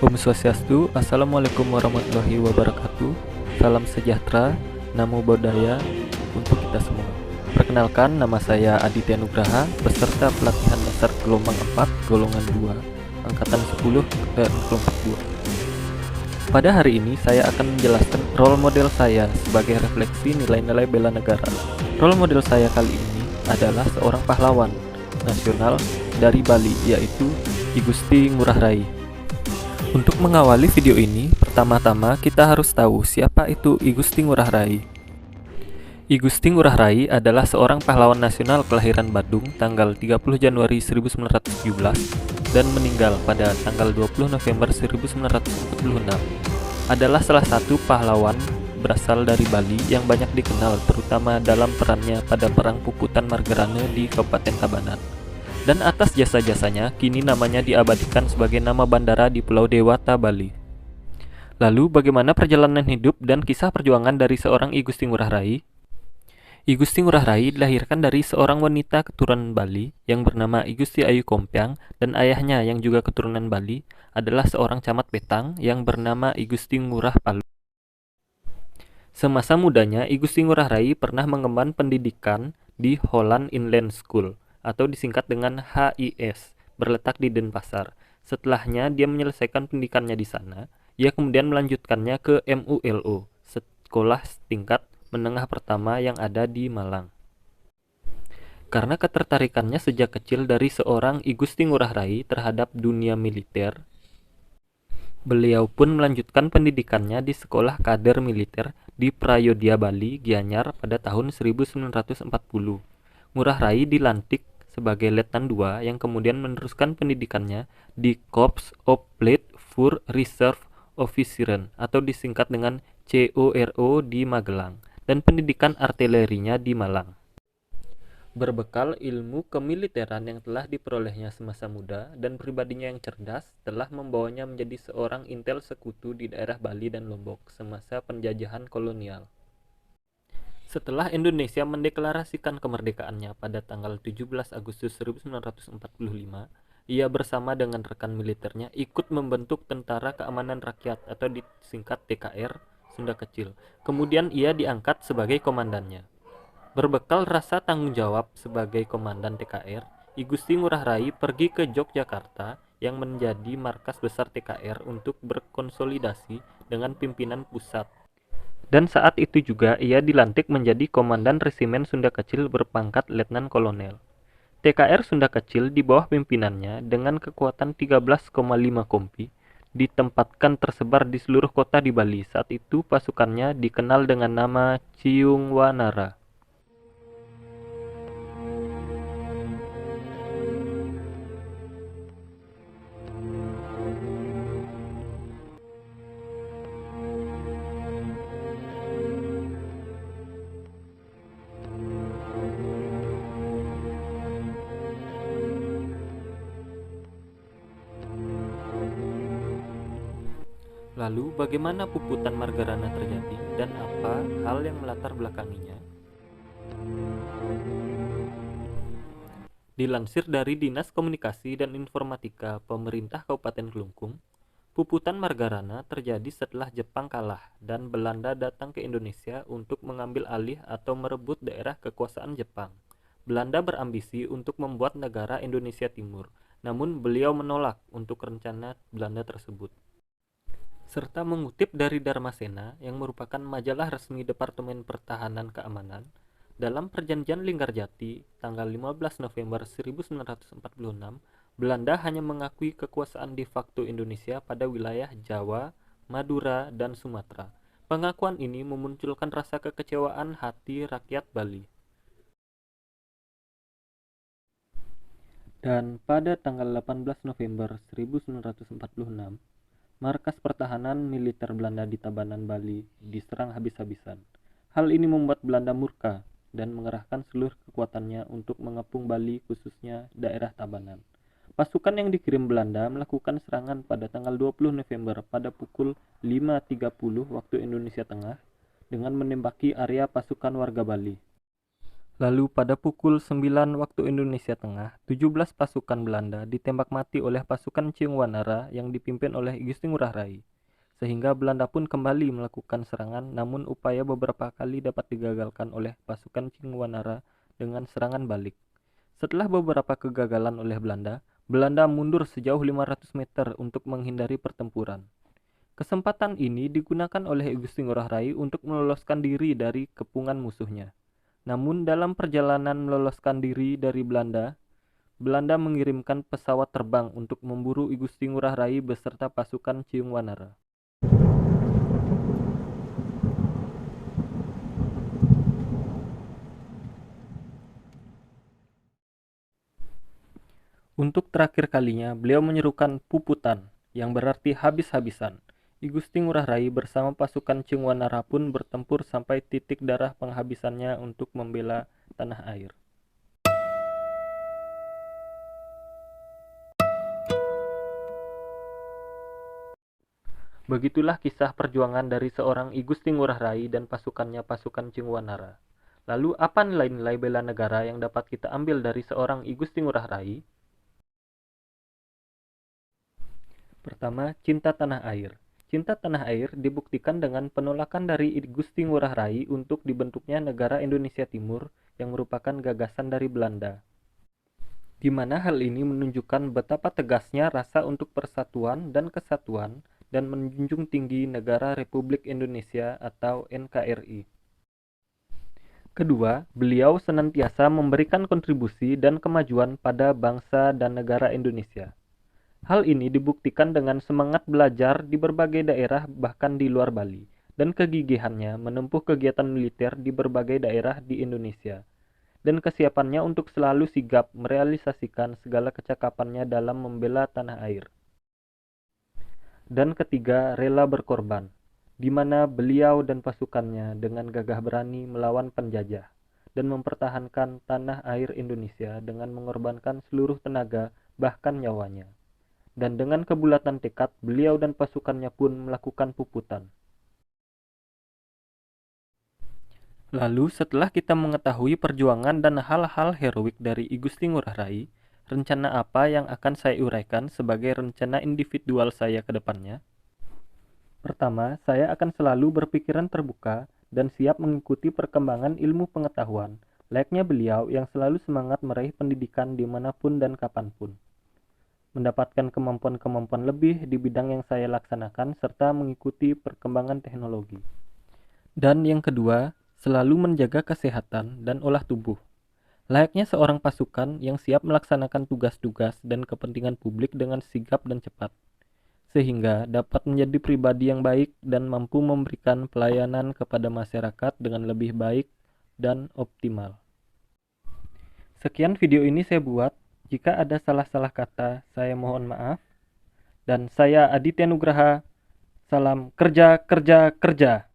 Om Swastiastu, Assalamualaikum warahmatullahi wabarakatuh. Salam sejahtera, Namo Buddhaya untuk kita semua. Perkenalkan, nama saya Aditya Nugraha, peserta pelatihan dasar gelombang 4, golongan 2, angkatan 10 ke kelompok 2. Pada hari ini saya akan menjelaskan role model saya sebagai refleksi nilai-nilai bela negara. Role model saya kali ini adalah seorang pahlawan nasional dari Bali, yaitu I Gusti Ngurah Rai. Untuk mengawali video ini, pertama-tama kita harus tahu siapa itu I Gusti Ngurah Rai. I Gusti Ngurah Rai adalah seorang pahlawan nasional kelahiran Badung tanggal 30 Januari 1917 dan meninggal pada tanggal 20 November 1946. Adalah salah satu pahlawan berasal dari Bali yang banyak dikenal terutama dalam perannya pada Perang Puputan Margarane di Kabupaten Tabanan. Dan atas jasa-jasanya, kini namanya diabadikan sebagai nama bandara di Pulau Dewata, Bali. Lalu, bagaimana perjalanan hidup dan kisah perjuangan dari seorang I Gusti Ngurah Rai? I Gusti Ngurah Rai dilahirkan dari seorang wanita keturunan Bali yang bernama I Gusti Ayu Kompiang, dan ayahnya yang juga keturunan Bali adalah seorang camat Petang yang bernama I Gusti Ngurah Palu. Semasa mudanya, I Gusti Ngurah Rai pernah mengemban pendidikan di Holland Inland School, atau disingkat dengan HIS, berletak di Denpasar. Setelahnya dia menyelesaikan pendidikannya di sana, ia kemudian melanjutkannya ke MULO, sekolah tingkat menengah pertama yang ada di Malang. Karena ketertarikannya sejak kecil dari seorang I Gusti Ngurah Rai terhadap dunia militer, beliau pun melanjutkan pendidikannya di sekolah kader militer di Prayodya Bali, Gianyar pada tahun 1940. Ngurah Rai dilantik sebagai Letnan II yang kemudian meneruskan pendidikannya di Korps Opleid voor Reserve Officieren atau disingkat dengan CORO di Magelang, dan pendidikan artilerinya di Malang. Berbekal ilmu kemiliteran yang telah diperolehnya semasa muda dan pribadinya yang cerdas telah membawanya menjadi seorang intel sekutu di daerah Bali dan Lombok semasa penjajahan kolonial. Setelah Indonesia mendeklarasikan kemerdekaannya pada tanggal 17 Agustus 1945, ia bersama dengan rekan militernya ikut membentuk Tentara Keamanan Rakyat atau disingkat TKR Sunda Kecil. Kemudian ia diangkat sebagai komandannya. Berbekal rasa tanggung jawab sebagai komandan TKR, I Gusti Ngurah Rai pergi ke Yogyakarta yang menjadi markas besar TKR untuk berkonsolidasi dengan pimpinan pusat. Dan saat itu juga ia dilantik menjadi Komandan Resimen Sunda Kecil berpangkat Letnan Kolonel. TKR Sunda Kecil di bawah pimpinannya dengan kekuatan 13,5 kompi ditempatkan tersebar di seluruh kota di Bali. Saat itu pasukannya dikenal dengan nama Ciungwanara. Lalu, bagaimana Puputan Margarana terjadi dan apa hal yang melatar belakanginya? Dilansir dari Dinas Komunikasi dan Informatika Pemerintah Kabupaten Kelungkung, Puputan Margarana terjadi setelah Jepang kalah dan Belanda datang ke Indonesia untuk mengambil alih atau merebut daerah kekuasaan Jepang. Belanda berambisi untuk membuat negara Indonesia Timur, namun beliau menolak untuk rencana Belanda tersebut, serta mengutip dari Dharmasena yang merupakan majalah resmi Departemen Pertahanan Keamanan. Dalam Perjanjian Linggarjati tanggal 15 November 1946, Belanda hanya mengakui kekuasaan de facto Indonesia pada wilayah Jawa, Madura, dan Sumatera. Pengakuan ini memunculkan rasa kekecewaan hati rakyat Bali. Dan pada tanggal 18 November 1946, markas pertahanan militer Belanda di Tabanan, Bali diserang habis-habisan. Hal ini membuat Belanda murka dan mengerahkan seluruh kekuatannya untuk mengepung Bali, khususnya daerah Tabanan. Pasukan yang dikirim Belanda melakukan serangan pada tanggal 20 November pada pukul 5.30 waktu Indonesia Tengah dengan menembaki area pasukan warga Bali. Lalu pada pukul 9 waktu Indonesia Tengah, 17 pasukan Belanda ditembak mati oleh pasukan Ciung Wanara yang dipimpin oleh Igusti Ngurah Rai. Sehingga Belanda pun kembali melakukan serangan, namun upaya beberapa kali dapat digagalkan oleh pasukan Ciung Wanara dengan serangan balik. Setelah beberapa kegagalan oleh Belanda, Belanda mundur sejauh 500 meter untuk menghindari pertempuran. Kesempatan ini digunakan oleh Igusti Ngurah Rai untuk meloloskan diri dari kepungan musuhnya. Namun dalam perjalanan meloloskan diri dari Belanda, Belanda mengirimkan pesawat terbang untuk memburu I Gusti Ngurah Rai beserta pasukan Ciung Wanara. Untuk terakhir kalinya, beliau menyerukan puputan, yang berarti habis-habisan. I Gusti Ngurah Rai bersama pasukan Ciung Wanara pun bertempur sampai titik darah penghabisannya untuk membela tanah air. Begitulah kisah perjuangan dari seorang I Gusti Ngurah Rai dan pasukannya pasukan Ciung Wanara. Lalu apa nilai-nilai bela negara yang dapat kita ambil dari seorang I Gusti Ngurah Rai? Pertama, cinta tanah air. Cinta tanah air dibuktikan dengan penolakan dari I Gusti Ngurah Rai untuk dibentuknya negara Indonesia Timur yang merupakan gagasan dari Belanda. Di mana hal ini menunjukkan betapa tegasnya rasa untuk persatuan dan kesatuan dan menjunjung tinggi negara Republik Indonesia atau NKRI. Kedua, beliau senantiasa memberikan kontribusi dan kemajuan pada bangsa dan negara Indonesia. Hal ini dibuktikan dengan semangat belajar di berbagai daerah bahkan di luar Bali, dan kegigihannya menempuh kegiatan militer di berbagai daerah di Indonesia, dan kesiapannya untuk selalu sigap merealisasikan segala kecakapannya dalam membela tanah air. Dan ketiga, rela berkorban, di mana beliau dan pasukannya dengan gagah berani melawan penjajah dan mempertahankan tanah air Indonesia dengan mengorbankan seluruh tenaga bahkan nyawanya. Dan dengan kebulatan tekad, beliau dan pasukannya pun melakukan puputan. Lalu setelah kita mengetahui perjuangan dan hal-hal heroik dari I Gusti Ngurah Rai, rencana apa yang akan saya uraikan sebagai rencana individual saya ke depannya? Pertama, saya akan selalu berpikiran terbuka dan siap mengikuti perkembangan ilmu pengetahuan, layaknya beliau yang selalu semangat meraih pendidikan dimanapun dan kapanpun. Mendapatkan kemampuan-kemampuan lebih di bidang yang saya laksanakan serta mengikuti perkembangan teknologi. Dan yang kedua, selalu menjaga kesehatan dan olah tubuh. Layaknya seorang pasukan yang siap melaksanakan tugas-tugas dan kepentingan publik dengan sigap dan cepat, sehingga dapat menjadi pribadi yang baik dan mampu memberikan pelayanan kepada masyarakat dengan lebih baik dan optimal. Sekian video ini saya buat. Jika ada salah-salah kata, saya mohon maaf. Dan saya Aditya Nugraha. Salam kerja, kerja, kerja.